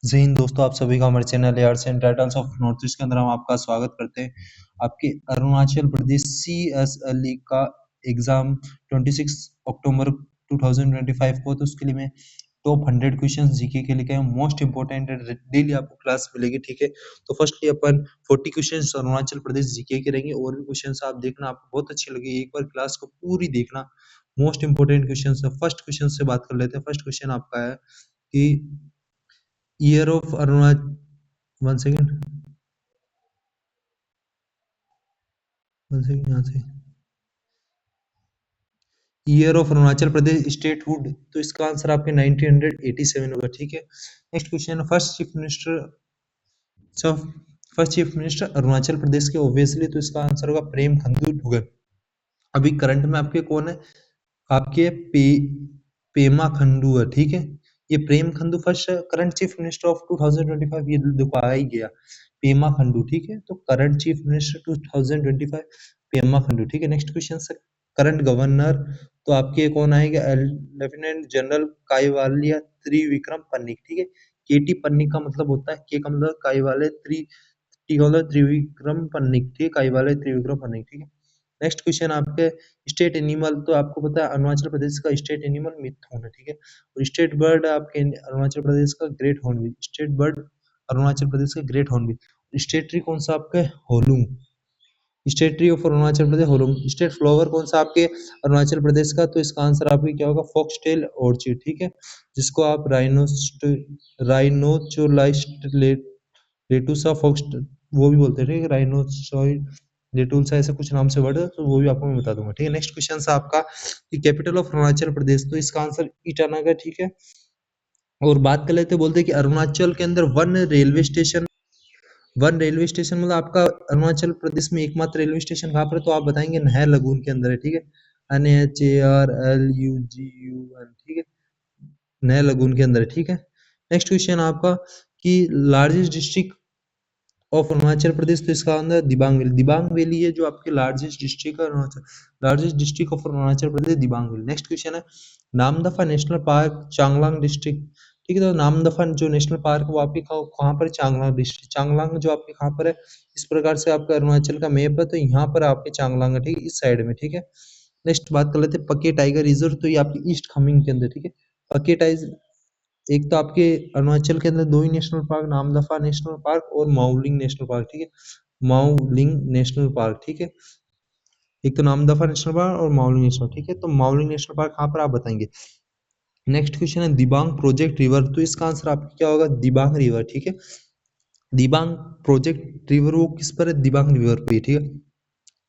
जय हिंद दोस्तों, आप सभी का हमारे channel arts and titles of north east के अंदर हम आपका स्वागत करते हैं। आपके अरुणाचल प्रदेश CSLE का एग्जाम 26 अक्टूबर 2025 को, तो उसके लिए मैं टॉप 100 क्वेश्चंस जीके के लेके आया हूं। मोस्ट इंपोर्टेंट डेली आपको क्लास मिलेगी, ठीक है। तो फर्स्टली अपन 40 क्वेश्चंस अरुणाचल प्रदेश जीके के रहेंगे। और भी क्वेश्चंस आप देखना, आपको बहुत अच्छी लगेगी। एक बार क्लास को पूरी देखना। मोस्ट इंपोर्टेंट क्वेश्चंस है। फर्स्ट क्वेश्चन से बात कर लेते हैं। फर्स्ट क्वेश्चन आपका है कि year of Arunachal, one second, यहाँ से year of Arunachal Pradesh statehood, तो इसका आंसर आपके 1987 होगा, ठीक है। Next question, first chief minister Arunachal Pradesh के, ऑब्वियसली तो इसका आंसर होगा प्रेम खंडू डुगन। अभी करंट में आपके कौन है? आपके पेमा खंडू है, ठीक है। ये Prem Khandu first current chief minister of 2025, ये देखो आ ही गया, पेमा खंडू, ठीक है। तो current chief minister 2025 Pema Khandu, ठीक है। नेक्स्ट क्वेश्चन से करंट गवर्नर, तो आपके कौन आएगा? लेफ्टिनेंट जनरल काईवालिया त्रिविक्रम पन्निक, ठीक है। केटी पन्निक का मतलब होता है, के का मतलब काईवाले, टी का मतलब त्रिविक्रम पन्निक, ठीक है। काईवाले त्रिविक्रम पन्निक, ठीक है। नेक्स्ट क्वेश्चन आपके स्टेट एनिमल, तो आपको पता है अरुणाचल प्रदेश का स्टेट एनिमल मिथुन है, ठीक है। और स्टेट बर्ड आपके अरुणाचल प्रदेश का great hornbill, state bird Arunachal Pradesh का ग्रेट हॉर्नबिल। स्टेट ट्री कौन सा आपका? Hollong, state tree of Arunachal Pradesh hollong. State flower कौन सा आपके अरुणाचल प्रदेश का? तो इसका आंसर आपके क्या होगा? फॉक्सटेल ऑर्चिड, ठीक है। जिसको आप राइनोचोलाइस्ट लेटुसा फॉक्स वो भी बोलते हैं, ठीक है। राइनोसॉइड लेटुसा ऐसे कुछ नाम से वर्ड है, तो वो भी आपको मैं बता दूंगा, ठीक है। नेक्स्ट क्वेश्चन है आपका कि कैपिटल ऑफ अरुणाचल प्रदेश, तो इसका आंसर ईटानगर, ठीक है। और बात कर लेते हैं, बोलते हैं कि अरुणाचल के अंदर वन रेलवे स्टेशन मतलब आपका अरुणाचल प्रदेश में एकमात्र रेलवे स्टेशन कहाँ पर है? तो आप बताएंगे नहर लगून के अंदर है, ठीक है। NHARLUGUN, ठीक है, नहर लगून के अंदर है, ठीक है। नेक्स्ट क्वेश्चन आपका कि largest district of Arunachal Pradesh, तो इसका answer Dibang Valley. Dibang Valley है जो आपके लार्जेस्ट डिस्ट्रिक्ट है Arunachal, largest district of Arunachal Pradesh Dibang Valley. Next question है Namdapha National Park Changlang district, ठीक है। तो नामदफा जो नेशनल पार्क वो आपके कहाँ पर? चांगलांग डिस्ट्रिक्ट, चांगलांग जो आपके कहाँ पर है? इस प्रकार से आपका अरुणाचल का मैप है, तो यहाँ पर आपके चांगलांग है, ठीक है, इस साइड में, ठीक है। नेक्स्ट बात कर लेते हैं पके टाइगर रिजर्व, तो ये आपकी ईस्ट कामेंग के अंदर, ठीक है। पके टाइगर, एक तो आपके अरुणाचल के अंदर दो ही national park, Namdapha National Park और माउलिंग नेशनल पार्क, ठीक है। माउलिंग नेशनल पार्क, ठीक है। एक तो नामदफा नेशनल पार्क और माउलिंग नेशनल, ठीक है। तो माउलिंग नेशनल पार्क कहाँ पर, आप बताएंगे। नेक्स्ट क्वेश्चन है दिबांग प्रोजेक्ट रिवर, तो इसका आंसर आपका क्या होगा? दिबांग रिवर, ठीक है। दिबांग प्रोजेक्ट रिवर वो किस पर है? दिबांग रिवर पे, ठीक है।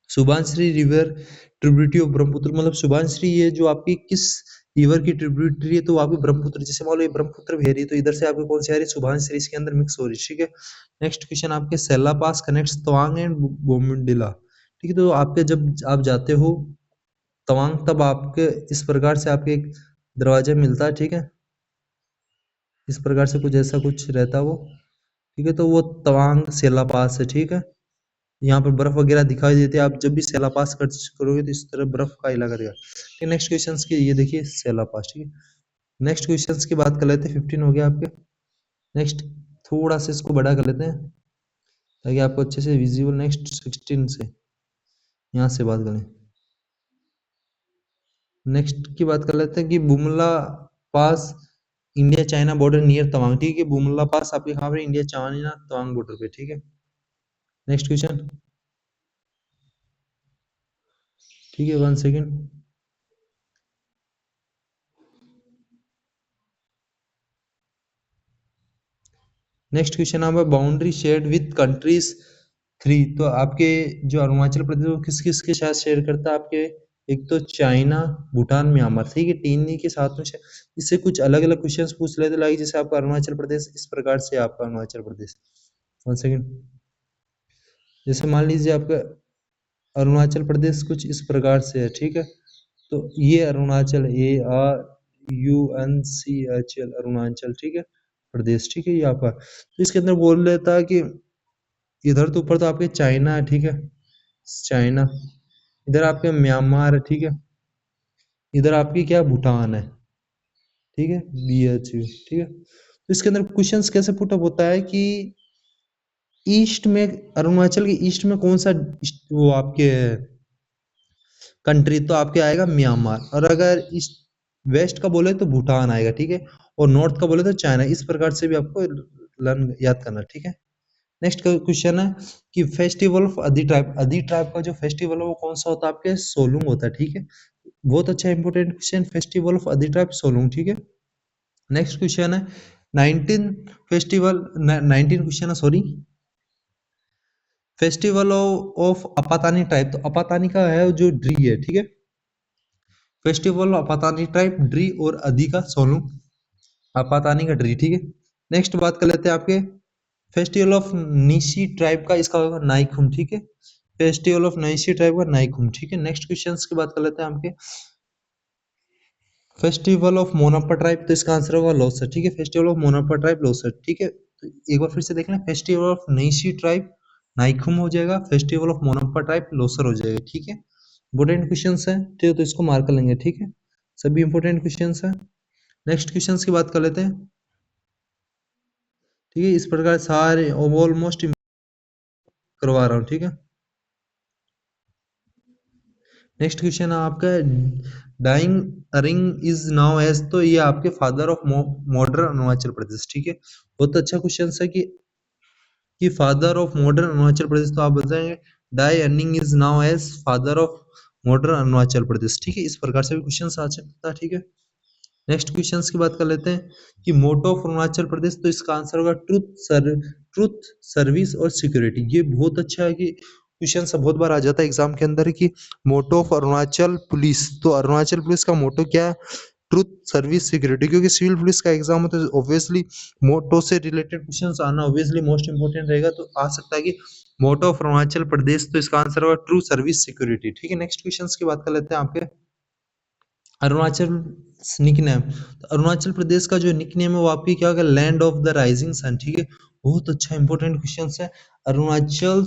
Subansiri river tributary of Brahmaputra, मतलब सुभानश्री ये जो आपकी किस रिवर की ट्रिब्यूटरी है? तो आपकी ब्रह्मपुत्र, जैसे मान लो ये ब्रह्मपुत्र बह रही है, तो इधर से आपकी कौन सी आ रही है? सुभानश्री इसके अंदर मिक्स हो रही है, ठीक है। नेक्स्ट क्वेश्चन आपके सेला पास कनेक्ट्स तवांग एंड बोमडिला, ठीक है। तो आपके जब आप जाते हो तवांग, तब आपके इस प्रकार से आपके एक दरवाजा मिलता है, ठीक है। इस प्रकार से कुछ ऐसा कुछ रहता है वो, ठीक है। तो वो तवांग सेला पास है, ठीक है। यहाँ पर बर्फ वगैरह दिखाई देती है, आप जब भी सेला पास करोगे तो इस तरह बर्फ का इलाका रहेगा, ठीक है। नेक्स्ट क्वेश्चन की ये देखिए सेला पास, ठीक है। नेक्स्ट क्वेश्चन की बात कर लेते हैं, 15 हो गया आपके। नेक्स्ट थोड़ा सा इसको बड़ा कर लेते हैं ताकि आपको अच्छे से विजिबल। नेक्स्ट 16 से यहाँ से बात करें। नेक्स्ट की बात कर लेते हैं कि Bumla pass India China border near Tawang, ठीक है। बुमला पास आपके कहाँ पर? इंडिया चाइना तवांग बॉर्डर पे, ठीक है। नेक्स्ट क्वेश्चन, ठीक है, वन सेकेंड। नेक्स्ट क्वेश्चन आपका बाउंड्री शेयर्ड विद कंट्रीज 3, तो आपके जो अरुणाचल प्रदेश वो किस किस के साथ शेयर करता है? आपके एक तो चाइना, भूटान, म्यांमार, ठीक है, तीन ही के साथ में इससे कुछ अलग अलग क्वेश्चंस पूछ लेते लाइक जैसे आपका अरुणाचल प्रदेश इस प्रकार से, आपका अरुणाचल प्रदेश, वन सेकेंड, जैसे मान लीजिए आपका अरुणाचल प्रदेश कुछ इस प्रकार से है, ठीक है। तो ये अरुणाचल ARUNCHL अरुणाचल, ठीक है, प्रदेश, ठीक है, ये आपका। तो इसके अंदर बोल लेता है कि इधर तो ऊपर तो आपके चाइना है, ठीक है, चाइना, इधर आपके म्यांमार है, ठीक है, इधर आपकी क्या भूटान है, ठीक है, BHU, ठीक है। तो इसके अंदर क्वेश्चंस कैसे पुट अप होता है कि ईस्ट में, अरुणाचल के ईस्ट में कौन सा वो आपके कंट्री, तो आपके आएगा म्यांमार। और अगर ईस्ट वेस्ट का बोले तो भूटान आएगा, ठीक है। और नॉर्थ का बोले तो चाइना। इस प्रकार से भी आपको लर्न याद करना, ठीक है। नेक्स्ट क्वेश्चन है कि फेस्टिवल ऑफ अदी ट्राइब का जो फेस्टिवल है वो कौन सा होता है, आपके सोलुंग होता है, ठीक है। बहुत अच्छा important question, festival of Adi tribe Solung, ठीक है। नेक्स्ट क्वेश्चन है 19 फेस्टिवल 19 क्वेश्चन है, sorry, festival of Apatani tribe. तो अपातानी का है जो ड्री है, ठीक है। Festival of Apatani tribe Dree और अदी का सोलुंग, अपातानी का ड्री, ठीक है। नेक्स्ट बात कर लेते हैं आपके फेस्टिवल ऑफ निशी ट्राइब का, इसका होगा नाइकुम, ठीक है। फेस्टिवल ऑफ निशी ट्राइब का नाइकुम, ठीक है। नेक्स्ट क्वेश्चंस की बात कर लेते हैं आपके फेस्टिवल ऑफ मोनापा ट्राइब, तो इसका आंसर होगा लोसर, ठीक है। फेस्टिवल ऑफ मोनापा ट्राइब लोसर, ठीक है। तो एक बार फिर से देख लें, फेस्टिवल ऑफ निशी ट्राइब नाइकुम हो जाएगा, फेस्टिवल ऑफ मोनापा ट्राइब लोसर हो जाएगा, ठीक है। इंपोर्टेंट क्वेश्चंस है, ठीक है, तो इसको मार्क कर लेंगे, ठीक है। सभी इंपोर्टेंट क्वेश्चंस है। नेक्स्ट क्वेश्चंस की बात कर लेते हैं, ठीक है। इस प्रकार सारे ऑलमोस्ट करवा रहा हूँ, ठीक है। नेक्स्ट क्वेश्चन है आपका Daying Ering is known as, तो ये आपके father of modern Arunachal Pradesh, ठीक है। बहुत अच्छा क्वेश्चन है कि father of modern Arunachal Pradesh, तो आप बताएंगे डाई Ering is known as father of modern Arunachal Pradesh, ठीक है। इस प्रकार से भी क्वेश्चन आ सकता है, ठीक है। नेक्स्ट क्वेश्चन की बात कर लेते हैं कि मोटो ऑफ अरुणाचल प्रदेश, तो इसका आंसर होगा ट्रुथ सर्विस और सिक्योरिटी। ये बहुत अच्छा है कि क्वेश्चन सब बहुत बार आ जाता है एग्जाम के अंदर कि मोटो ऑफ अरुणाचल पुलिस, तो अरुणाचल पुलिस का मोटो क्या है, ट्रुथ सर्विस सिक्योरिटी। क्योंकि सिविल पुलिस का एग्जाम होता है, ऑब्वियसली मोटो से रिलेटेड क्वेश्चन आना ऑब्वियसली मोस्ट इंपोर्टेंट रहेगा, तो आ सकता है कि मोटो ऑफ अरुणाचल प्रदेश, तो इसका आंसर होगा ट्रू सर्विस सिक्योरिटी, ठीक है। नेक्स्ट क्वेश्चन की बात कर लेते हैं आपके अरुणाचल निकनेम, तो अरुणाचल प्रदेश का जो निकनेम है वो आपकी क्या होगा, land of the rising sun, ठीक है। बहुत अच्छा इंपॉर्टेंट क्वेश्चन है, Arunachal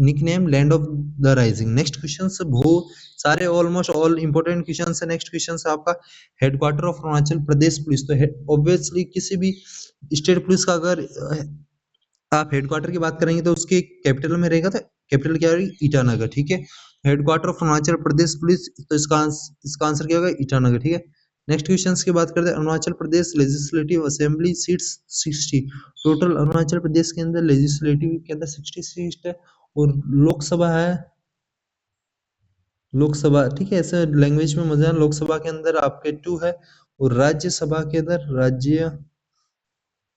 nickname land of the rising. Next question से बहुत सारे ऑलमोस्ट ऑल इंपॉर्टेंट क्वेश्चन है। नेक्स्ट क्वेश्चन है आपका headquarter of Arunachal Pradesh police, तो ऑब्वियसली किसी भी स्टेट पुलिस का अगर आप हेडक्वार्टर की बात करेंगे तो उसके कैपिटल में रहेगा, तो कैपिटल क्या रहेगी, ईटानगर, ठीक है। Headquarter of Arunachal Pradesh police, तो इसका आंसर क्या होगा, ईटानगर, ठीक है। नेक्स्ट क्वेश्चन की बात करते हैं Arunachal Pradesh legislative assembly seats 60, total Arunachal Pradesh के अंदर लेजिस्लेटिव के अंदर 60 सीट है। और लोकसभा है, लोकसभा, ठीक है। ऐसे लैंग्वेज में मजा है, लोकसभा के अंदर आपके 2 है। और राज्यसभा के अंदर राज्य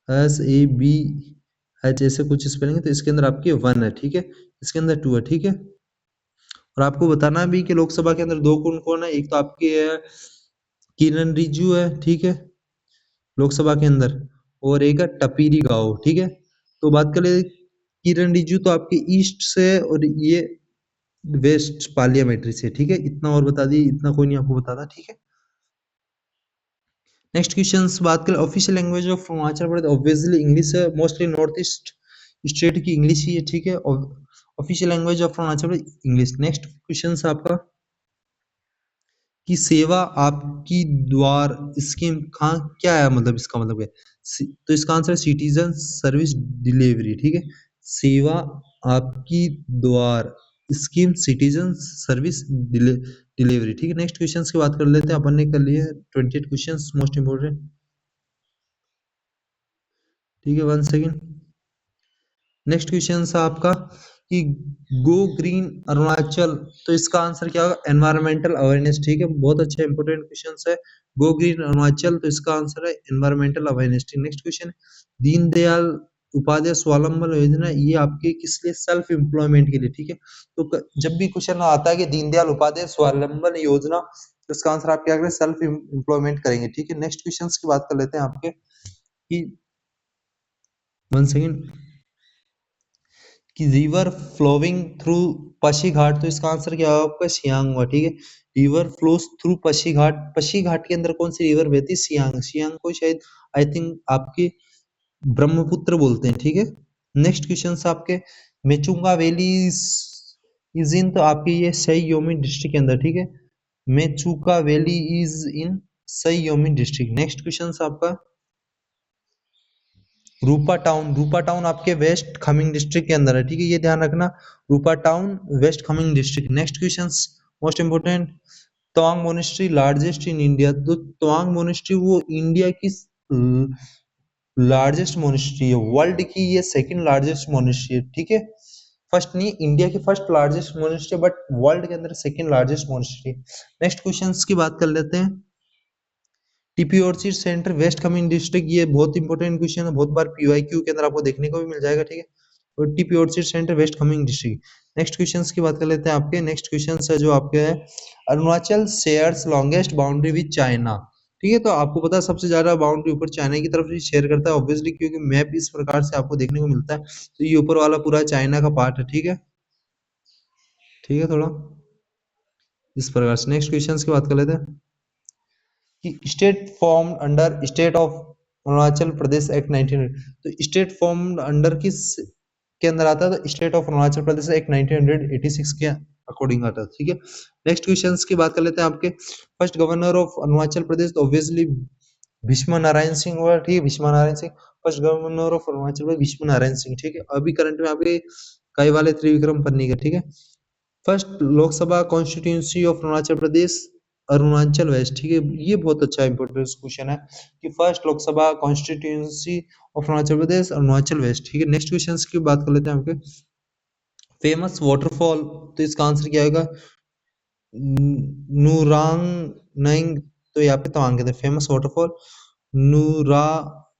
SABH ऐसे कुछ स्पेलिंग है, तो इसके अंदर आपके 1 है, ठीक है। इसके अंदर 2 है, ठीक है। और आपको बताना भी कि लोकसभा के अंदर 2 कौन-कौन है, एक तो आपकी है किरण रिजिजू है, ठीक है, लोकसभा के अंदर। और एक है टपीरी गाँव, ठीक है। तो बात कर ले किरण रिजिजू, तो आपके ईस्ट से है और ये वेस्ट पार्लियामेंट्री से, ठीक है। इतना और बता दिए, इतना कोई नहीं आपको बताता, ठीक है। नेक्स्ट क्वेश्चन बात करें official language of Arunachal Pradesh, obviously English है, मोस्टली नॉर्थ ईस्ट स्टेट की इंग्लिश ही है, ठीक है। Official language of Arunachal Pradesh English. Next question आपका कि सेवा आपकी द्वार स्कीम कहाँ क्या है, मतलब इसका मतलब क्या है, तो इसका आंसर सिटीजन सर्विस डिलीवरी, ठीक है। सेवा आपकी द्वार स्कीम सिटीजन सर्विस डिलीवरी, ठीक है। नेक्स्ट क्वेश्चन की बात कर लेते हैं, अपन ने कर लिए 28 क्वेश्चन मोस्ट इंपोर्टेंट, ठीक है। 1 सेकेंड। नेक्स्ट क्वेश्चन है आपका कि गो ग्रीन अरुणाचल, तो इसका आंसर क्या होगा, एनवायरमेंटल अवेयरनेस, ठीक है। बहुत अच्छा इंपोर्टेंट क्वेश्चन है, गो ग्रीन अरुणाचल, तो इसका आंसर है एनवायरमेंटल अवेयरनेस, ठीक। नेक्स्ट क्वेश्चन है दीनदयाल उपाध्याय स्वावलंबन योजना, ये आपके किस लिए, सेल्फ एम्प्लॉयमेंट के लिए, ठीक है। तो जब भी क्वेश्चन आता है कि दीनदयाल उपाध्याय स्वावलंबन योजना, तो इसका आंसर आप क्या करें, सेल्फ एम्प्लॉयमेंट करेंगे, ठीक है। नेक्स्ट क्वेश्चन की बात कर लेते हैं आपके कि 1 सेकेंड कि रिवर फ्लोइंग थ्रू पशी घाट, तो इसका आंसर क्या होगा आपका, सियांग हुआ, ठीक है। रिवर फ्लोस थ्रू पशी घाट के अंदर कौन सी रिवर बहती है, सियांग, सियांग को शायद आई थिंक आपके ब्रह्मपुत्र बोलते हैं, ठीक है। नेक्स्ट क्वेश्चन आपके मेचुंगा वैली इज इन, तो आपके ये सही योमी डिस्ट्रिक्ट के अंदर, ठीक है। मेचुका वैली इज इन सही योमी डिस्ट्रिक्ट। नेक्स्ट क्वेश्चन आपका रूपा टाउन आपके वेस्ट खमिंग डिस्ट्रिक्ट के अंदर है, ठीक है, ये ध्यान रखना, Rupa town West Kameng district. Next question most important, Tawang monastery largest in India. तो तवांग मोनेस्ट्री वो इंडिया की लार्जेस्ट मोनेस्ट्री है, वर्ल्ड की ये सेकंड लार्जेस्ट मोनेस्ट्री है, ठीक है, फर्स्ट नहीं, इंडिया की first largest monastery but world के अंदर second largest monastery. Next questions की बात कर लेते हैं। Tipi orchid centre West Kameng district, ये बहुत इंपॉर्टेंट क्वेश्चन है, बहुत बार पीवाईक्यू के अंदर आपको देखने को भी मिल जाएगा, ठीक है, और Tipi orchid centre West Kameng district. Next questions की बात कर लेते हैं आपके। नेक्स्ट क्वेश्चन है जो आपके है, Arunachal shares longest boundary with China, ठीक है, तो आपको पता है सबसे ज्यादा बाउंड्री ऊपर चाइना की तरफ से शेयर करता है ऑब्वियसली, क्योंकि मैप इस प्रकार से आपको देखने को मिलता है, तो ये ऊपर वाला पूरा चाइना का पार्ट है, ठीक है, ठीक है, थोड़ा इस प्रकार से। नेक्स्ट क्वेश्चन की बात कर लेते हैं कि state form under state of Arunachal Pradesh act 1900, तो स्टेट फॉर्म अंडर किस के अंदर आता है, तो state of Arunachal Pradesh act 1986 के अकॉर्डिंग आता है, ठीक है। नेक्स्ट क्वेश्चंस की बात कर लेते हैं आपके। First governor of Arunachal Pradesh, तो ऑब्वियसली भीष्म नारायण सिंह हुआ, ठीक है, Bhishma Narayan Singh first governor of Arunachal Pradesh, Bhishma Narayan Singh, ठीक है। अभी करंट में आपके कई वाले त्रिविक्रम पन्नी का, ठीक है। First Lok Sabha constituency of Arunachal Pradesh Arunachal west, ठीक है, ये बहुत अच्छा इंपॉर्टेंट क्वेश्चन है कि first Lok Sabha constituency of Arunachal Pradesh Arunachal west, ठीक है। नेक्स्ट क्वेश्चन की बात कर लेते हैं आपके। फेमस वाटरफॉल, तो इसका आंसर क्या होगा, नूरांग नंग, तो यहाँ पे तवांग के थे, फेमस वाटरफॉल नूरा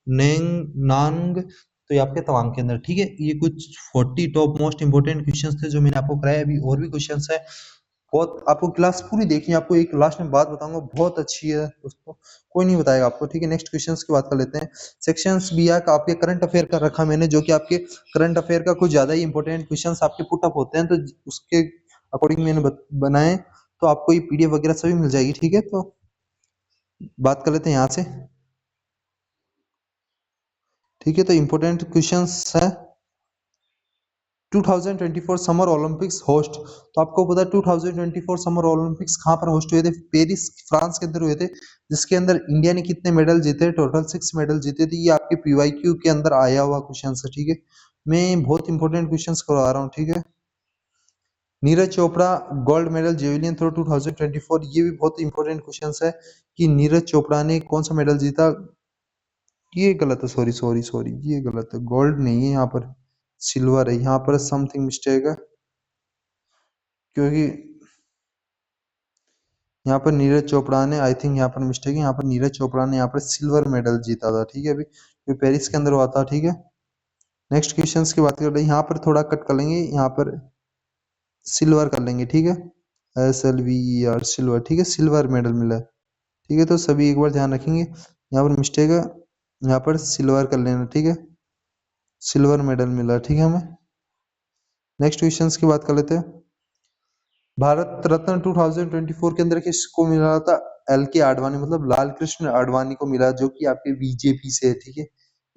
नेंग नांग, तो ये आपके तवांग के अंदर, ठीक है। ये कुछ 40 टॉप मोस्ट इंपोर्टेंट क्वेश्चंस थे जो मैंने आपको कराया, अभी और भी क्वेश्चंस है, बहुत आपको क्लास पूरी देखनी है, आपको एक लास्ट में बात बताऊंगा बहुत अच्छी है दोस्तों, कोई नहीं बताएगा आपको, ठीक है। नेक्स्ट क्वेश्चंस की बात कर लेते हैं। सेक्शंस भी है आपके करंट अफेयर का रखा मैंने, जो कि आपके करंट अफेयर का कुछ ज्यादा ही इंपॉर्टेंट क्वेश्चंस आपके पुट अप होते हैं, तो उसके अकॉर्डिंग मैंने बनाए, तो आपको ये पीडीएफ वगैरह सभी मिल जाएगी, ठीक है। तो बात कर लेते हैं यहाँ से, ठीक है। तो इंपॉर्टेंट क्वेश्चंस है 2024 समर ओलंपिक्स होस्ट, तो आपको पता है 2024 समर ओलंपिक्स कहाँ पर होस्ट हुए थे, पेरिस फ्रांस के अंदर हुए थे, जिसके अंदर इंडिया ने कितने मेडल जीते, टोटल 6 मेडल जीते थे। ये आपके पीवाईक्यू के अंदर आया हुआ क्वेश्चन है, ठीक है, मैं बहुत इंपॉर्टेंट क्वेश्चंस करवा रहा हूँ, ठीक है। Neeraj Chopra gold medal javelin throw 2024, ये भी बहुत इंपॉर्टेंट क्वेश्चन है कि नीरज चोपड़ा ने कौन सा मेडल जीता, ये गलत है, सॉरी सॉरी सॉरी, ये गलत है, गोल्ड नहीं है यहाँ पर, सिल्वर है यहाँ पर, समथिंग मिस्टेक है, क्योंकि यहाँ पर नीरज चोपड़ा ने, आई थिंक यहाँ पर मिस्टेक है, यहाँ पर नीरज चोपड़ा ने यहाँ पर सिल्वर मेडल जीता था, ठीक है, अभी पेरिस के अंदर हुआ था, ठीक है। नेक्स्ट क्वेश्चंस की बात कर रहे हैं, यहाँ पर थोड़ा कट कर लेंगे, यहाँ पर सिल्वर कर लेंगे, ठीक है, SLVER सिल्वर, ठीक है, सिल्वर मेडल मिला है, ठीक है। तो सभी एक बार ध्यान रखेंगे, यहाँ पर मिस्टेक है, यहाँ पर सिल्वर कर लेना, ठीक है, सिल्वर मेडल मिला, ठीक है हमें। नेक्स्ट क्वेश्चंस की बात कर लेते हैं। भारत रत्न 2024 के अंदर किसको मिला था, LK आडवाणी, मतलब लाल कृष्ण आडवाणी को मिला, जो कि आपके बीजेपी से है, ठीक है,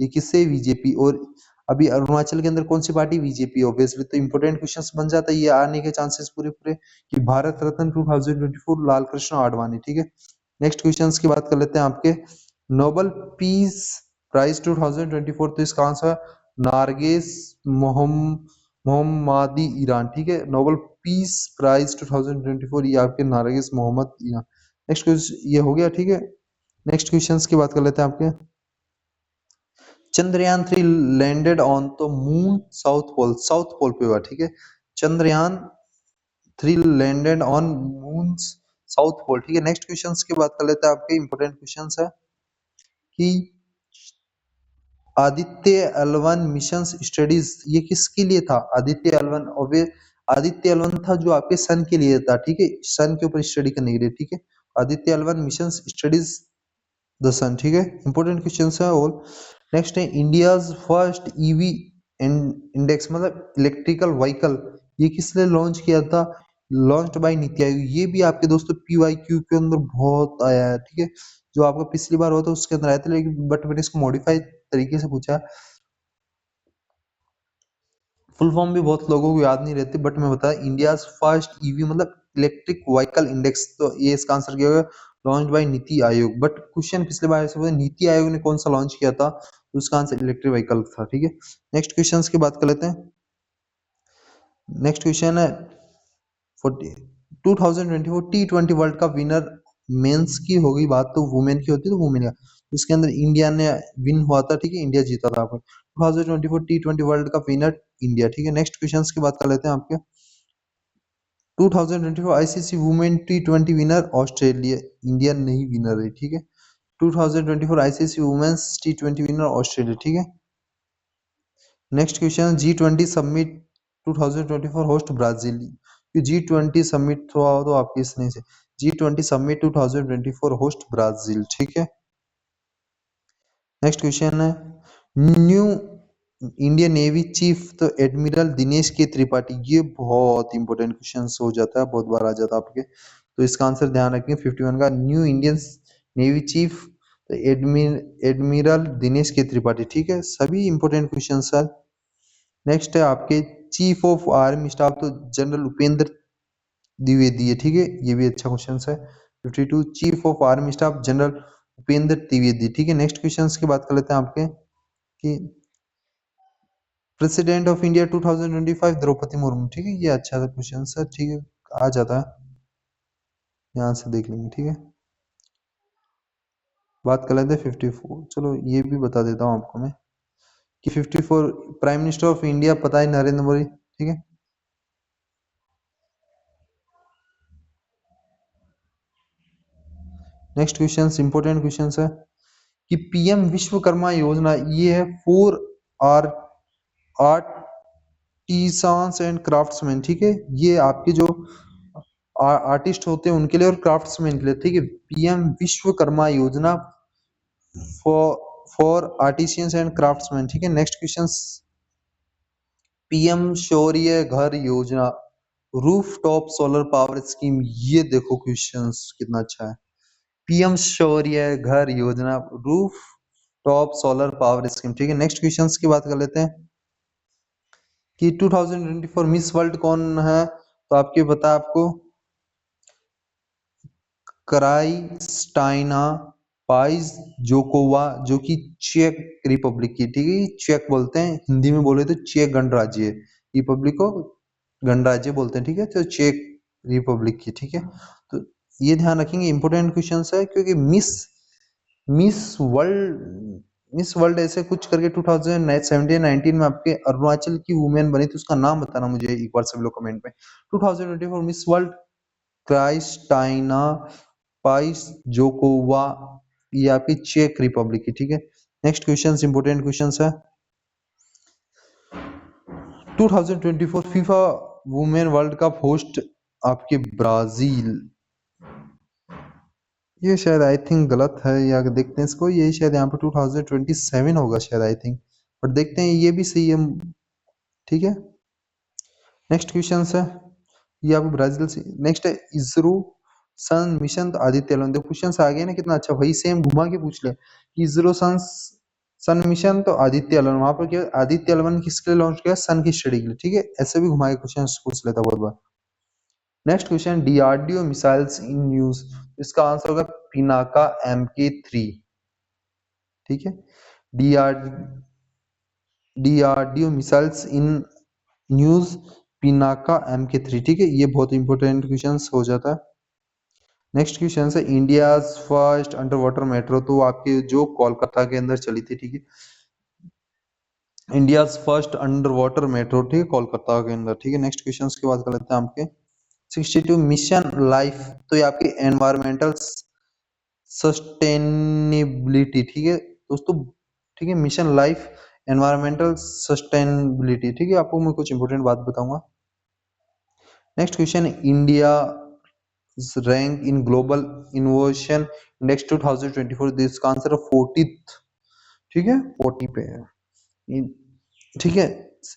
ये किससे, बीजेपी। और अभी अरुणाचल के अंदर कौन सी पार्टी, बीजेपी, ऑब्वियसली, तो इंपोर्टेंट क्वेश्चंस बन जाता है, ये आने के चांसेस पूरे पूरे कि भारत रत्न 2024 लाल कृष्ण आडवाणी, ठीक है। नेक्स्ट क्वेश्चंस की बात कर लेते हैं आपके। नोबेल पीस प्राइज 2024, तो इसका आंसर नारगेस मोहम्मदी ईरान, ठीक है, नोबेल पीस प्राइज 2024, ये आपके नारगेस मोहम्मद ईरान। नेक्स्ट क्वेश्चन ये हो गया, ठीक है। नेक्स्ट क्वेश्चंस की बात कर लेते हैं आपके। Chandrayaan 3 landed on to moon south pole पे हुआ, ठीक है, Chandrayaan 3 landed on moon south pole, ठीक है। नेक्स्ट क्वेश्चंस की बात कर लेते हैं आपके, इंपोर्टेंट क्वेश्चंस है कि आदित्य L1 मिशन स्टडीज, ये किसके लिए था, आदित्य L1, और वे आदित्य L1 था जो आपके सन के लिए था, ठीक है, सन के ऊपर स्टडी करने के लिए, ठीक है, Aditya L1 mission studies the sun, ठीक है। इंपोर्टेंट क्वेश्चन है ऑल। नेक्स्ट है इंडियाज फर्स्ट ईवी इंडेक्स, मतलब इलेक्ट्रिकल व्हीकल, ये किसने लॉन्च किया था, लॉन्च्ड बाय नीति आयोग, ये भी आपके दोस्तों पीवाईक्यू के अंदर बहुत आया है, ठीक है, जो आपका पिछली बार हुआ था उसके अंदर आया था, लेकिन बट मैंने इसको मॉडिफाई तरीके से पूछा, फुल फॉर्म भी बहुत लोगों को याद नहीं रहती, बट मैं बताया इंडिया फर्स्ट ईवी मतलब इलेक्ट्रिक व्हीकल इंडेक्स, तो ये इसका आंसर क्या होगा, launch by NITI Aayog. But question पिछले बार से नीति आयोग ने कौन सा लॉन्च किया था, तो उसका आंसर इलेक्ट्रिक व्हीकल था। ठीक है, नेक्स्ट क्वेश्चन की बात कर लेते हैं। नेक्स्ट क्वेश्चन है 2024 T20 world cup winner mains की होगी बात, तो वुमेन की होती है तो वुमेन का, इसके अंदर इंडिया ने विन हुआ था। ठीक है, इंडिया जीता था आपको 2024 T20 world cup winner India. ठीक है, नेक्स्ट क्वेश्चन की बात कर लेते हैं आपके 2024 ICC women T20 winner Australia, India नहीं विनर है। ठीक है, 2024 ICC women's T20 winner Australia. ठीक है, next question G20 summit 2024 host Brazil, G20 summit हुआ हो तो आपकी इसने से G20 समिट 2024 होस्ट ब्राजील। ठीक है, नेक्स्ट क्वेश्चन है न्यू इंडियन नेवी चीफ तो एडमिरल दिनेश के त्रिपाठी, ये बहुत इंपॉर्टेंट क्वेश्चन हो जाता है, बहुत बार आ जाता है आपके, तो इसका आंसर ध्यान रखेंगे 51 का, न्यू इंडियन नेवी चीफ तो एडमिरल दिनेश के त्रिपाठी। ठीक है, सभी इंपॉर्टेंट क्वेश्चन सर। नेक्स्ट है आपके चीफ ऑफ आर्मी स्टाफ तो जनरल उपेंद्र द्विवेदी है। ठीक है, ये भी अच्छा क्वेश्चन है। 52 chief of army staff general Upendra Dwivedi. ठीक है, नेक्स्ट क्वेश्चन की बात कर लेते हैं आपके कि president of India 2025 Droupadi Murmu. ठीक है, ये अच्छा सा क्वेश्चन सर। ठीक है, आ जाता है, यहाँ से देख लेंगे। ठीक है, बात कर लेते हैं 54, चलो ये भी बता देता हूँ आपको मैं कि 54 प्राइम मिनिस्टर ऑफ इंडिया पता है नरेंद्र मोदी। ठीक है, नेक्स्ट क्वेश्चन इंपोर्टेंट क्वेश्चन है कि पीएम विश्वकर्मा योजना, ये है फॉर आर आर्टिसांस एंड क्राफ्ट्समैन। ठीक है, ये आपके जो आर्टिस्ट होते हैं उनके लिए और क्राफ्ट्समैन के लिए। ठीक है, पीएम विश्वकर्मा योजना फॉर आर्टिशियंस एंड क्राफ्ट्समैन। ठीक है, नेक्स्ट क्वेश्चन पीएम शौर्य घर योजना roof top solar power scheme, ये देखो क्वेश्चन कितना अच्छा है, पीएम शौर्य घर योजना roof top solar power scheme. ठीक है, नेक्स्ट क्वेश्चन की बात कर लेते हैं कि 2024 मिस वर्ल्ड कौन है, तो आपके पता है आपको क्राइस्टाइना पाइज जोकोवा, जो कि चेक रिपब्लिक की। ठीक है, चेक बोलते हैं, हिंदी में बोले तो चेक गणराज्य, रिपब्लिक को गणराज्य बोलते हैं। ठीक है, तो चेक रिपब्लिक की। ठीक है, तो ये ध्यान रखेंगे, इंपोर्टेंट क्वेश्चन है, क्योंकि मिस वर्ल्ड ऐसे कुछ करके 2017-19 में आपके अरुणाचल की वुमेन बनी थी, उसका नाम बताना मुझे एक बार सभी लोग कमेंट में। 2024 मिस वर्ल्ड क्राइस्टाइना पाइस जोकोवा, ये आपकी चेक रिपब्लिक की। ठीक है, नेक्स्ट क्वेश्चन इंपोर्टेंट क्वेश्चन है 2024 FIFA women world cup host आपके ब्राजील, ये शायद आई थिंक गलत है, या देखते हैं इसको, ये शायद यहाँ पे 2027 होगा शायद आई थिंक, बट देखते हैं, ये भी सही है। ठीक है, नेक्स्ट क्वेश्चन है ये आपको ब्राजील से। नेक्स्ट है इसरो सन मिशन तो आदित्य एल 1, देखो क्वेश्चन आ गया ना कितना अच्छा, वही सेम घुमा के पूछ ले कि इसरो सन मिशन तो आदित्य एल 1, वहां पर क्या आदित्य एल 1 किसके लिए लॉन्च किया, सन की स्टडी के लिए। ठीक है, ऐसे भी घुमा के क्वेश्चन पूछ लेता बहुत बार। Next question DRDO missiles in use, इसका आंसर होगा पिनाका MK3। ठीक है, DRDO missiles in news Pinaka MK3। ठीक है, ये बहुत इंपॉर्टेंट क्वेश्चन हो जाता है। नेक्स्ट क्वेश्चन है India first under water metro, तो आपके जो कोलकाता के अंदर चली थी। ठीक है, India first under water metro, ठीक है, कोलकाता के अंदर। ठीक है, नेक्स्ट क्वेश्चन की बात कर लेते हैं आपके 62 मिशन लाइफ, तो ये आपकी एनवायरमेंटल सस्टेनेबिलिटी। ठीक है दोस्तों, ठीक है, मिशन लाइफ एनवायरमेंटल सस्टेनेबिलिटी। ठीक है, आपको मैं कुछ इंपोर्टेंट बात बताऊंगा। Next question India rank in global innovation index 2024, इसका आंसर है 40th। ठीक है, 40 पे है। ठीक है,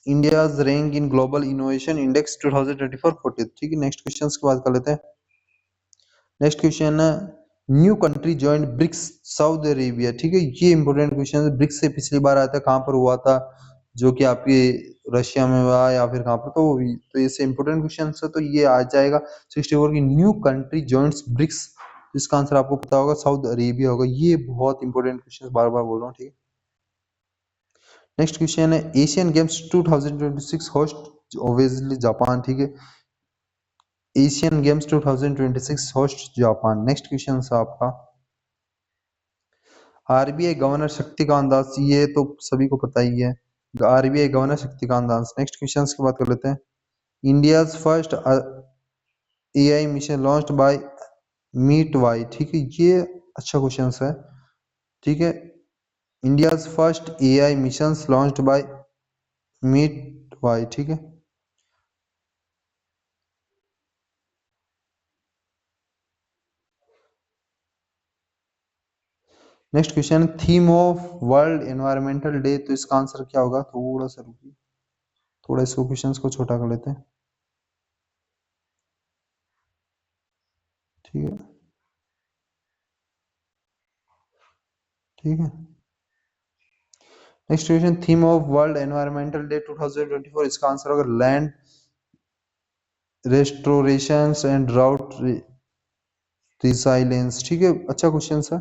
India rank in global innovation index 2024 40th। ठीक है, नेक्स्ट क्वेश्चन की बात कर लेते हैं। नेक्स्ट क्वेश्चन है new country join BRICS Saudi Arabia. ठीक है, ये इंपोर्टेंट क्वेश्चन है, ब्रिक्स से पिछली बार आया था, कहाँ पर हुआ था, जो कि आपके रशिया में हुआ या फिर कहाँ पर, तो ये इंपोर्टेंट क्वेश्चन है, तो ये आ जाएगा 64 की न्यू कंट्री ज्वाइंस ब्रिक्स, इसका आंसर आपको पता होगा सऊदी अरेबिया होगा। ये बहुत इंपॉर्टेंट क्वेश्चन बार बार बोल रहा हूँ। ठीक है, नेक्स्ट क्वेश्चन है Asian games 2026 host obviously Japan, ठीक है। Asian games 2026 host Japan. Next question है आपका आरबीआई गवर्नर शक्तिकांत दास, ये तो सभी को पता ही है, RBI governor Shaktikanta Das. Next question की बात कर लेते हैं India first AI mission launched by MeitY, ठीक है, ये अच्छा क्वेश्चन है, ठीक है। India first AI mission launched by MeitY, ठीक है। Next question theme of world environmental day, तो इसका आंसर क्या होगा, थोड़ा सा रुकिए, थोड़ा इसको क्वेश्चंस को छोटा कर लेते हैं, ठीक है, ठीक है। Next question theme of world environmental day 2024, इसका आंसर होगा land restoration and drought resilience, ठीक है, अच्छा क्वेश्चन है।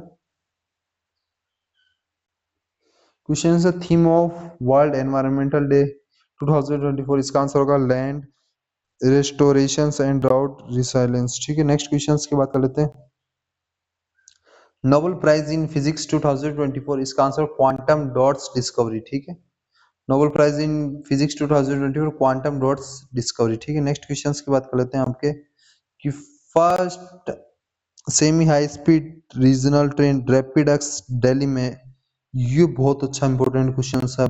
क्वेश्चन है theme of world environmental day 2024, इसका आंसर होगा land restoration and drought resilience, ठीक है। नेक्स्ट क्वेश्चन की बात कर लेते हैं नोबेल प्राइज इन फिजिक्स 2024, इसका आंसर क्वांटम डॉट्स डिस्कवरी, ठीक है। Nobel prize in physics 2024 quantum dots discovery, ठीक है। नेक्स्ट क्वेश्चन की बात कर लेते हैं आपके कि first semi high speed regional train rapid X Delhi में, ये बहुत अच्छा इंपॉर्टेंट क्वेश्चन है,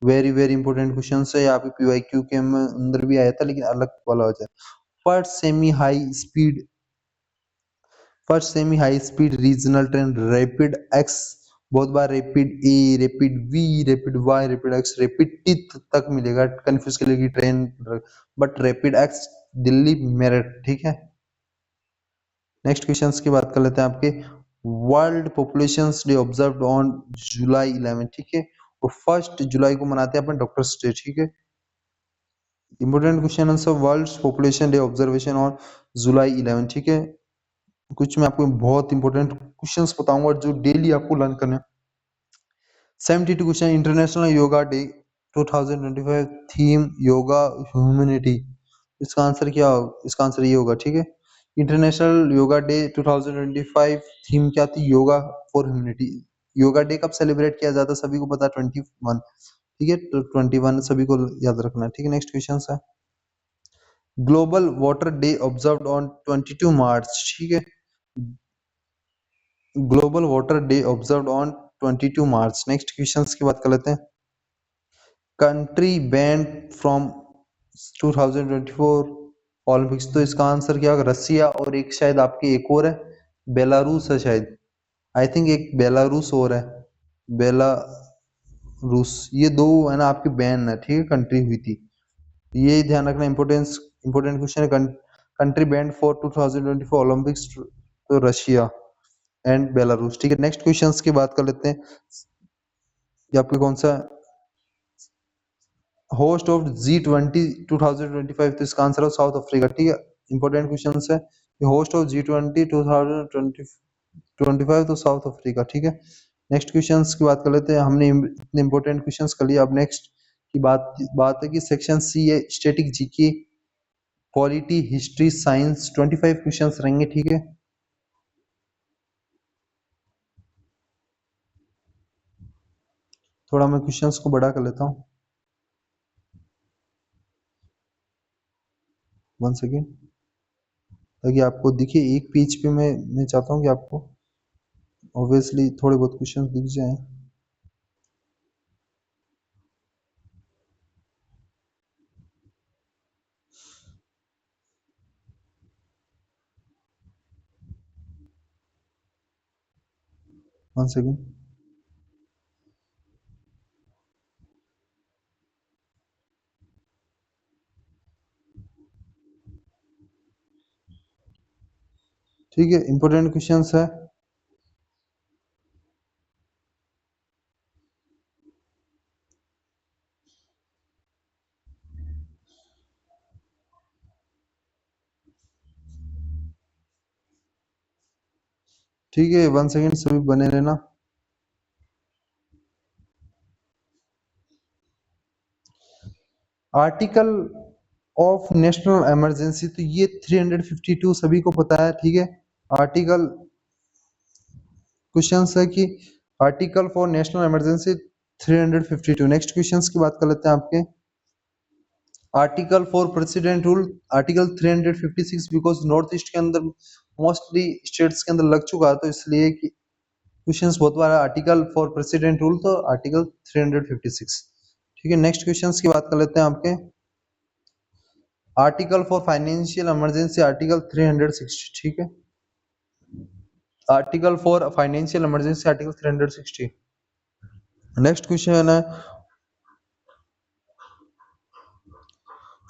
वेरी वेरी इंपॉर्टेंट क्वेश्चन है, यहाँ पे पीवाईक्यू के अंदर भी आया था लेकिन अलग वाला हो जाए। First semi high speed first semi high speed regional train rapid X, बहुत बार rapid A, rapid V, rapid Y, rapid X, rapid T तक मिलेगा कंफ्यूज के लिए train, but rapid X Delhi Meerut, ठीक है। नेक्स्ट क्वेश्चन की बात कर लेते हैं आपके world population day observe on July 11, ठीक है, और 1 जुलाई को मनाते हैं अपन डॉक्टर्स डे, ठीक है। Important question answer world population day observation on July 11, ठीक है। कुछ मैं आपको बहुत इंपॉर्टेंट क्वेश्चंस बताऊंगा जो डेली आपको लर्न करने। 72 question international yoga day 2025 theme yoga humanity, इसका आंसर क्या होगा, इसका आंसर ये होगा, ठीक है। इंटरनेशनल योगा डे 2025 थीम क्या थी, yoga for humanity. Yoga day कब सेलिब्रेट किया जाता है सभी को पता, 21, ठीक है, तो 21 सभी को याद रखना, ठीक है। नेक्स्ट क्वेश्चन है global water day observe on 22 मार्च, ठीक है। Global water day observe on 22 March. Next questions की बात कर लेते हैं कंट्री बैंड फ्रॉम 2024 ओलंपिक्स, तो इसका आंसर क्या होगा, रसिया, और एक शायद आपकी एक और है बेलारूस है शायद, आई थिंक एक बेलारूस और है, बेलारूस, ये दो है ना आपकी बैन है, ठीक है, कंट्री हुई थी, ये ध्यान रखना, इंपोर्टेंट क्वेश्चन है। कंट्री बैंड फॉर 2024 ओलंपिक्स, तो रशिया एंड बेलारूस, ठीक है। नेक्स्ट क्वेश्चंस की बात कर लेते हैं ये आपके कौन सा होस्ट ऑफ G20 2025, तो इसका आंसर है साउथ अफ्रीका, ठीक है। इंपॉर्टेंट क्वेश्चन है होस्ट ऑफ G20 2025 तो साउथ अफ्रीका, ठीक है। नेक्स्ट क्वेश्चंस की बात कर लेते हैं, हमने इतने इंपॉर्टेंट क्वेश्चंस कर लिया, अब नेक्स्ट की बात है कि सेक्शन सी है static GK polity history science 25 questions रहेंगे, ठीक है। थोड़ा मैं क्वेश्चंस को बड़ा कर लेता हूँ, 1 सेकेंड, ताकि आपको दिखे एक पेज पे, मैं चाहता हूँ कि आपको ऑब्वियसली थोड़े बहुत क्वेश्चंस दिख जाएं। 1 सेकेंड, ठीक है, इंपॉर्टेंट क्वेश्चंस है, ठीक है, 1 सेकेंड सभी बने रहना। आर्टिकल ऑफ नेशनल इमरजेंसी, तो ये 352 सभी को पता है, ठीक है। आर्टिकल, क्वेश्चन है कि article for national emergency 352। Next question की बात कर लेते हैं आपके article for president rule, article 356, because north east के अंदर मोस्टली स्टेट्स के अंदर लग चुका है, तो इसलिए कि क्वेश्चंस बहुत बार आर्टिकल फॉर प्रेसिडेंट रूल, तो आर्टिकल 356, ठीक है। नेक्स्ट क्वेश्चंस की बात कर लेते हैं आपके article for financial emergency, article 360, ठीक है। Article for financial emergency, article 360। Next question है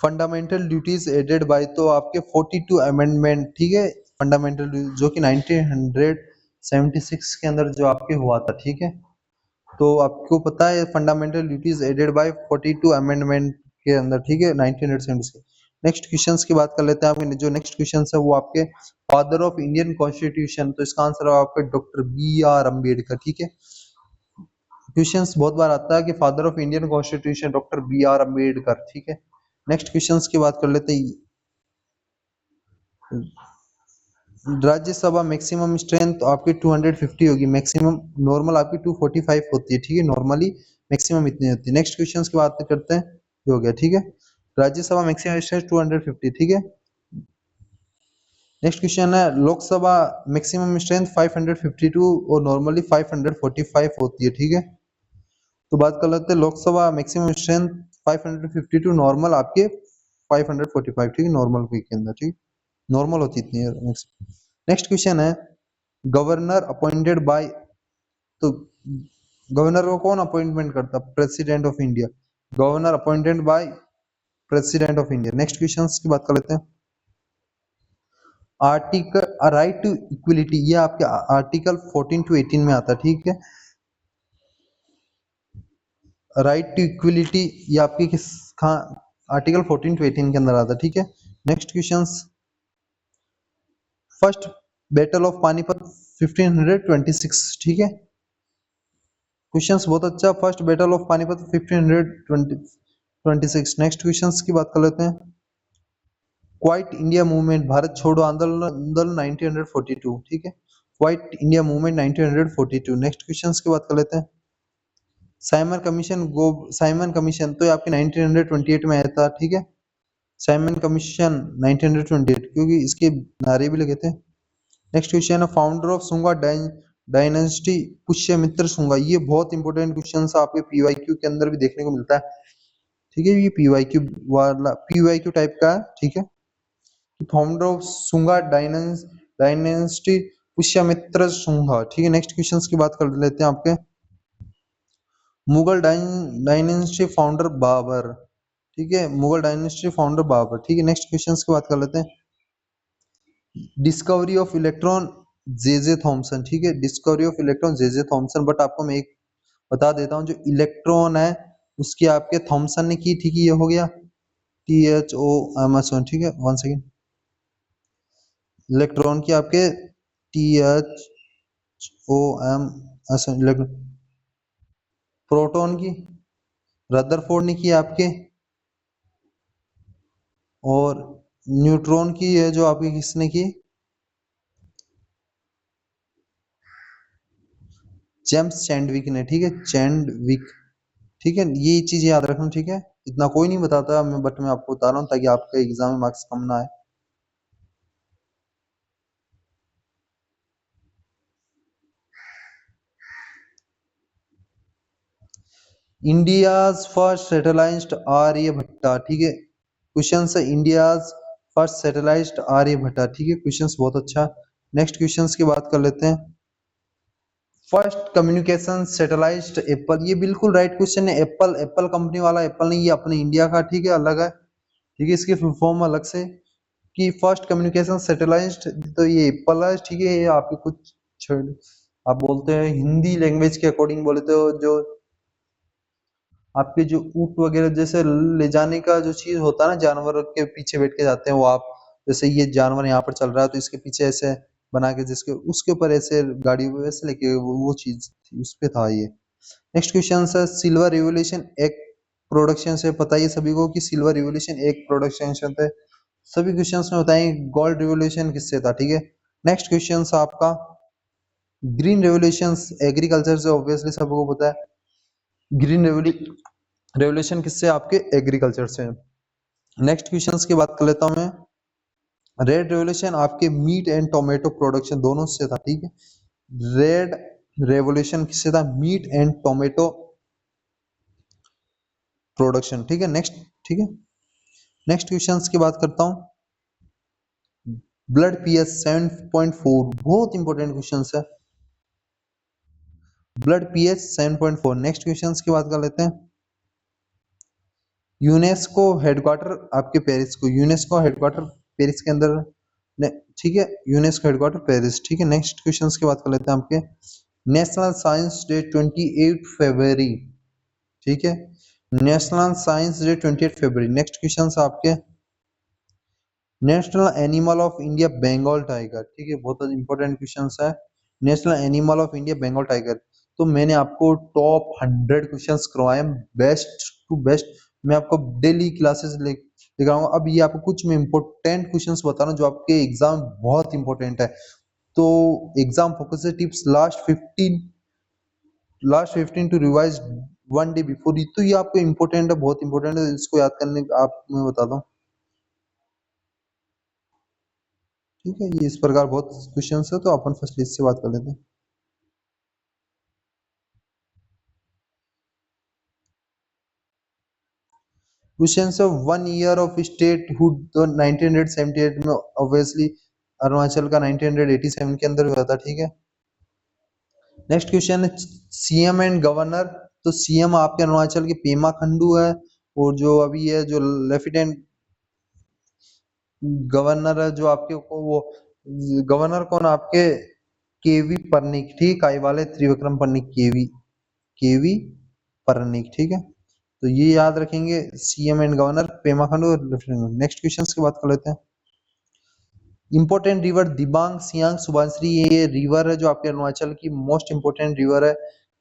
फंडामेंटल ड्यूटीज एडेड बाय, तो आपके 42 अमेंडमेंट, ठीक है। फंडामेंटल जो कि 1976 के अंदर जो आपके हुआ था, ठीक है। तो आपको पता है fundamental duties added by 42 amendment के अंदर, ठीक है, 1976। नेक्स्ट क्वेश्चंस की बात कर लेते हैं आपके जो नेक्स्ट क्वेश्चन है वो आपके फादर ऑफ इंडियन कॉन्स्टिट्यूशन, तो इसका आंसर है आपका डॉक्टर B.R. अम्बेडकर, ठीक है। क्वेश्चंस बहुत बार आता है कि father of Indian constitution doctor B.R. Ambedkar, ठीक है। नेक्स्ट क्वेश्चंस की बात कर लेते हैं राज्यसभा मैक्सिमम स्ट्रेंथ आपकी 250 होगी, मैक्सिमम नॉर्मल आपकी 245 होती है, ठीक है। नॉर्मली मैक्सिमम इतनी होती है। नेक्स्ट क्वेश्चन की बात करते हैं, ये हो गया, ठीक है। राज्यसभा मैक्सिमम स्ट्रेंथ 250, ठीक है। नेक्स्ट क्वेश्चन है लोकसभा मैक्सिमम स्ट्रेंथ 552 और नॉर्मली 545 होती है, ठीक है। तो बात कर लेते हैं लोकसभा मैक्सिमम स्ट्रेंथ 552, नॉर्मल आपके 545, ठीक है, नॉर्मल वीक के अंदर, ठीक, नॉर्मल होती इतनी है। नेक्स्ट क्वेश्चन है गवर्नर अपॉइंटेड बाय, तो गवर्नर को कौन अपॉइंटमेंट करता, president of India, governor appointed by president of India. Next question की बात कर लेते हैं आर्टिकल राइट टू इक्वलिटी, ये आपके आर्टिकल 14 to 18 में आता है, ठीक है। राइट टू इक्वलिटी ये आपके किस आर्टिकल 14 to 18 के अंदर आता है, ठीक है। Next question first battle of Panipat 1526, ठीक है। क्वेश्चंस बहुत अच्छा, first battle of Panipat 1526। Next questions की बात कर लेते हैं क्वाइट इंडिया मूवमेंट, भारत छोड़ो आंदोलन 1942, ठीक है। Quite India movement 1942। Next questions की बात कर लेते हैं साइमन कमीशन तो ये आपके 1928 में आया था, ठीक है। साइमन कमीशन 1928, क्योंकि इसके नारे भी लगे थे। नेक्स्ट क्वेश्चन है founder of Sunga dynasty, Pushyamitra Shunga, ये बहुत इंपॉर्टेंट क्वेश्चन आपके पीवाईक्यू के अंदर भी देखने को मिलता है, ठीक है। ये पीवाईक्यू वाला पीवाईक्यू टाइप का है, ठीक है। Founder of Sunga dynasty Pushyamitra Shunga, ठीक है। नेक्स्ट क्वेश्चन की बात कर लेते हैं आपके मुगल डायनेस्टी फाउंडर बाबर, ठीक है, मुगल डायनेस्टी फाउंडर बाबर, ठीक है। नेक्स्ट क्वेश्चन की बात कर लेते हैं discovery of electron J Thomson, ठीक है, discovery of electron J Thomson. But आपको मैं एक बता देता हूँ जो इलेक्ट्रॉन है उसकी आपके थॉमसन ने की, ठीक है, ये हो गया THOMSON, ठीक है। वन सेकेंड, इलेक्ट्रॉन की आपके THOMSON, इलेक्ट्रॉन, प्रोटॉन की रदरफोर्ड ने की आपके, और न्यूट्रॉन की है जो आपकी किसने की, जेम्स चैंडविक ने, ठीक है, चैंडविक, ठीक है। ये चीज याद रखना, ठीक है, इतना कोई नहीं बताता मैं, बट मैं आपको बता रहा हूँ ताकि आपके एग्जाम में मार्क्स कम ना आए। इंडियाज फर्स्ट सैटेलाइट आर्यभट्टा, ठीक है। क्वेश्चन है इंडियाज फर्स्ट सैटेलाइट आर्यभट्टा, ठीक है। क्वेश्चन बहुत अच्छा। नेक्स्ट क्वेश्चन की बात कर लेते हैं फर्स्ट कम्युनिकेशन सैटेलाइट एप्पल, ये बिल्कुल राइट क्वेश्चन है। एप्पल कंपनी वाला एप्पल नहीं, ये अपने इंडिया का, ठीक है, अलग है, ठीक है, इसकी फुल फॉर्म अलग से कि फर्स्ट कम्युनिकेशन सैटेलाइट, तो ये एप्पल है, ठीक है। ये आपके कुछ आप बोलते हैं हिंदी लैंग्वेज के अकॉर्डिंग बोले तो जो आपके जो ऊँट वगैरह जैसे ले जाने का जो चीज होता है ना, जानवर के पीछे बैठ के जाते हैं वो, आप जैसे ये जानवर यहाँ पर चल रहा है तो इसके पीछे ऐसे बना के जिसके उसके ऊपर ऐसे गाड़ी वैसे लेके वो चीज थी, उस पे था ये। नेक्स्ट क्वेश्चन है सिल्वर रिवॉल्यूशन एक्ट प्रोडक्शन से पता ही है सभी को कि सिल्वर रिवॉल्यूशन एक प्रोडक्शन थे। सभी क्वेश्चंस में बताएंगे गोल्ड रिवॉल्यूशन किससे था, ठीक है। नेक्स्ट क्वेश्चन आपका ग्रीन रेवोल्यूशन एग्रीकल्चर से, ऑब्वियसली सबको पता है। ग्रीन रेवोल्यूशन किससे, आपके एग्रीकल्चर से। नेक्स्ट क्वेश्चंस की बात कर लेता हूं मैं। रेड रेवोल्यूशन आपके मीट एंड टोमेटो प्रोडक्शन दोनों से था, ठीक है। रेड रेवोल्यूशन किससे था, मीट एंड टोमेटो प्रोडक्शन, ठीक है। नेक्स्ट, ठीक है। नेक्स्ट क्वेश्चंस की बात करता हूं। ब्लड पीएच 7.4 बहुत इंपॉर्टेंट क्वेश्चन है। Blood pH 7.4। नेक्स्ट क्वेश्चंस की बात कर लेते हैं। यूनेस्को हेडक्वार्टर आपके पेरिस को, यूनेस्को हेडक्वार्टर पेरिस के अंदर, ठीक है। यूनेस्को हेडक्वार्टर पेरिस, ठीक है। नेक्स्ट क्वेश्चंस की बात कर लेते हैं आपके। नेशनल साइंस डे 28 फरवरी, ठीक है। नेशनल साइंस डे 28 फरवरी। नेक्स्ट क्वेश्चंस आपके। National animal of India Bengal tiger, ठीक है, बहुत इंपॉर्टेंट क्वेश्चन है। National animal of India Bengal tiger. तो मैंने आपको टॉप 100 क्वेश्चंस करवाए, बेस्ट टू बेस्ट। मैं आपको डेली क्लासेस लेकर आऊंगा। अब ये आपको कुछ मैं इंपॉर्टेंट क्वेश्चंस बता रहा हूँ जो आपके एग्जाम बहुत इंपॉर्टेंट है। तो exam focus tips last 15 to revise 1 day before, तो ये आपको इंपॉर्टेंट है, बहुत इंपॉर्टेंट है। इसको याद करने आप मैं बताता हूँ, ठीक है। ये इस प्रकार बहुत क्वेश्चन है, तो अपन फर्स्ट लिस्ट से बात कर लेते हैं। क्वेश्चन है 1 ईयर ऑफ स्टेटहुड, तो 1978 में ऑब्वियसली अरुणाचल का 1987 के अंदर हुआ था, ठीक है। नेक्स्ट क्वेश्चन है सीएम एंड गवर्नर। तो सीएम आपके अरुणाचल के पेमा खंडू है, और जो अभी है जो लेफ्टिनेंट गवर्नर है जो आपके को वो गवर्नर कौन आपके, केवी परनिक, ठीक, आई वाले त्रिविक्रम परनिक, केवी केवी परनिक, ठीक है। तो ये याद रखेंगे, CM and governor Pema Khandu और लेफ्टिनेंट। नेक्स्ट क्वेश्चन की बात कर लेते हैं। इंपॉर्टेंट रिवर दिबांग सियांग सुबानसिरी, ये रिवर है जो आपके अरुणाचल की मोस्ट इंपोर्टेंट रिवर है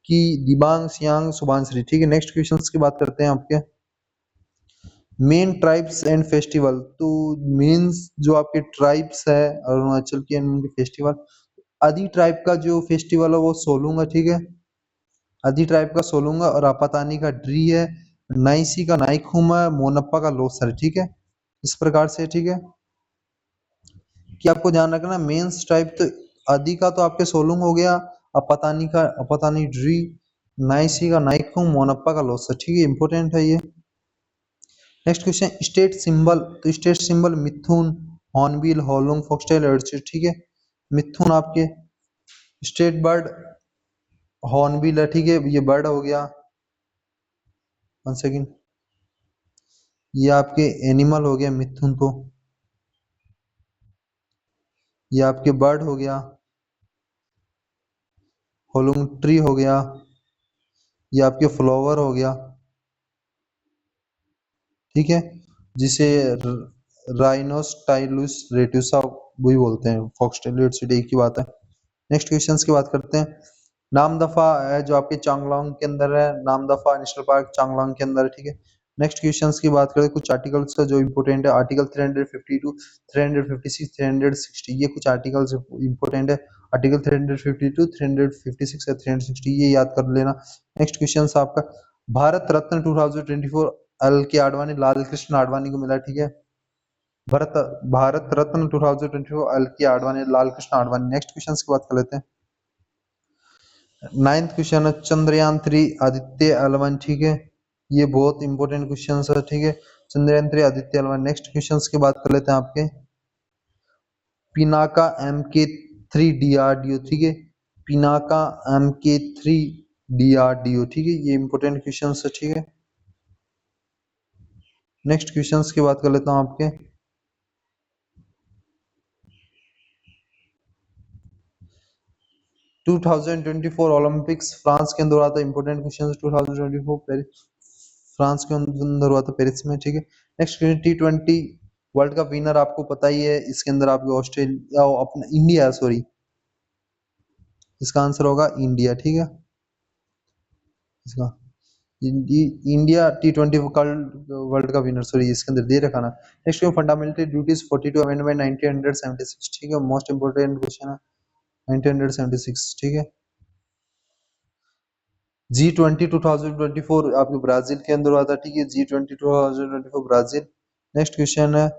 कि दिबांग सियांग सुबानसिरी, ठीक है। नेक्स्ट क्वेश्चन की बात करते हैं आपके। मेन ट्राइब्स एंड फेस्टिवल, तो मीन्स जो आपके ट्राइब्स है अरुणाचल के, उनके फेस्टिवल। आदि ट्राइब का जो फेस्टिवल है वो सोलूंगा, ठीक है। आदि ट्राइब का सोलूंगा, और आपातानी का ड्री है, नाइसी का नाइकहुम है, मोनप्पा का लोसर, ठीक है। इस प्रकार से, ठीक है, कि आपको ध्यान रखना मेंस ट्राइब। तो आदि का तो आपके सोलुंग हो गया, अपतानी का अपतानी ड्री, नाइसी का नाइकहुम, मोनप्पा का लोसर, ठीक है, इंपॉर्टेंट है ये। नेक्स्ट क्वेश्चन स्टेट सिंबल, तो स्टेट सिंबल मिथुन, हॉर्नबिल, होलुंग, फॉक्सटेल, एडर्ची, ठीक है। मिथुन आपके स्टेट बर्ड हॉर्नबिल है, ठीक है, ये बर्ड हो गया। 1 सेकेंड, ये आपके एनिमल हो गया मिथुन, तो ये आपके बर्ड हो गया। होलुंग ट्री हो गया, ये आपके फ्लावर हो गया, ठीक है, जिसे राइनोस्टाइलुस रेटुसा भी बोलते हैं। फॉक्सटेल एडर्ची एक ही बात है। नेक्स्ट क्वेश्चंस की बात करते हैं। नामदफा है जो आपके चांगलांग के अंदर है, नामदफा नेशनल पार्क चांगलांग के अंदर है, ठीक है। नेक्स्ट क्वेश्चंस की बात करें कुछ आर्टिकल्स का जो इंपॉर्टेंट है, आर्टिकल 352, 356, 360, ये कुछ आर्टिकल्स इंपॉर्टेंट है। आर्टिकल 352, 356 या 360, ये याद कर लेना। नेक्स्ट क्वेश्चन आपका भारत रत्न 2024 एल के आडवाणी, लाल कृष्ण आडवाणी को मिला, ठीक है। भारत भारत रत्न 2024 एल के आडवाणी, लाल कृष्ण आडवाणी। नेक्स्ट क्वेश्चन की बात कर लेते हैं। 9th क्वेश्चन है चंद्रयान 3 आदित्य एल1, ठीक है। ये बहुत इंपॉर्टेंट क्वेश्चन है, ठीक है। Chandrayaan 3 Aditya L1. Next question की बात कर लेते हैं आपके। पिनाका MK3 DRDO, ठीक है। पिनाका MK3 DRDO, ठीक है, ये इंपॉर्टेंट क्वेश्चन है, ठीक है। नेक्स्ट क्वेश्चन की बात कर लेता हूँ आपके। 2024 ओलंपिक्स फ्रांस के अंदर हुआ था, इंपॉर्टेंट क्वेश्चन। 2024 पेरिस फ्रांस के अंदर हुआ था, पेरिस में, ठीक है। Next T20 world cup winner आपको पता ही है, इसके अंदर आपको ऑस्ट्रेलिया अपना इंडिया, सॉरी, इसका आंसर होगा इंडिया, ठीक है। इसका इंडिया T20 वर्ल्ड का विनर, सॉरी इसके अंदर दे रखा ना। नेक्स्ट फंडामेंटल ड्यूटीज 42 अमेंडमेंट 1976, ठीक है, मोस्ट इंपोर्टेंट क्वेश्चन है 1976, ठीक है। G20 2024 आपके ब्राजील के अंदर हुआ था, ठीक है, G20 2024 ब्राजील। नेक्स्ट क्वेश्चन है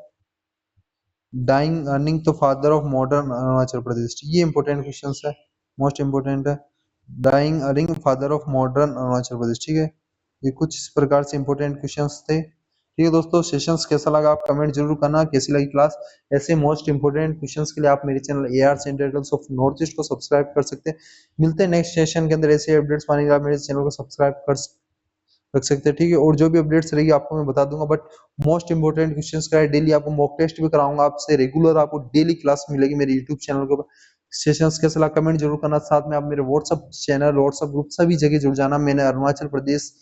Daying Ering the father of modern Arunachal Pradesh, ये इंपॉर्टेंट क्वेश्चन है, मोस्ट इंपॉर्टेंट है, Daying Ering father of modern Arunachal Pradesh, ठीक है। ये कुछ इस प्रकार से इंपॉर्टेंट क्वेश्चंस थे, ठीक है दोस्तों। सेशंस कैसा लगा आप कमेंट जरूर करना, कैसी लगी क्लास। ऐसे मोस्ट इंपॉर्टेंट क्वेश्चंस के लिए आप मेरे channel AR centrals of north east को सब्सक्राइब कर सकते हैं। मिलते हैं नेक्स्ट सेशन के अंदर, ऐसे अपडेट्स पाने के लिए आप मेरे चैनल को सब्सक्राइब कर रख सकते हैं, ठीक है। और जो भी अपडेट्स रहेगी आपको मैं बता दूंगा, बट मोस्ट इंपोर्टेंट क्वेश्चंस का है, डेली आपको मॉक टेस्ट भी कराऊंगा आपसे, रेगुलर आपको डेली क्लास मिलेगी मेरे यूट्यूब चैनल के ऊपर। सेशंस कैसे लगा कमेंट जरूर करना, साथ में आप मेरे व्हाट्सअप चैनल, व्हाट्सअप ग्रुप सभी जगह जुड़ जाना। मैंने अरुणाचल प्रदेश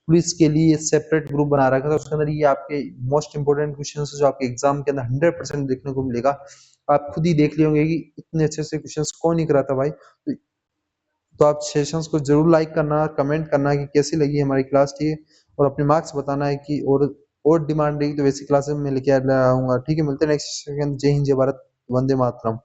पुलिस के लिए सेपरेट ग्रुप बना रखा था, उसके अंदर ये आपके मोस्ट इंपोर्टेंट क्वेश्चन जो आपके एग्जाम के अंदर 100% देखने को मिलेगा। आप खुद ही देख लिए होंगे कि इतने अच्छे से क्वेश्चन कौन नहीं कराता भाई। तो आप सेशंस को जरूर लाइक करना, कमेंट करना कि कैसी लगी हमारी क्लास, ठीक है, और अपने मार्क्स बताना है कि और डिमांड रहेगी तो वैसी क्लासेस में लेके आऊंगा, ठीक है। मिलते हैं नेक्स्ट सेशन। जय हिंद, जय भारत, वंदे मातरम।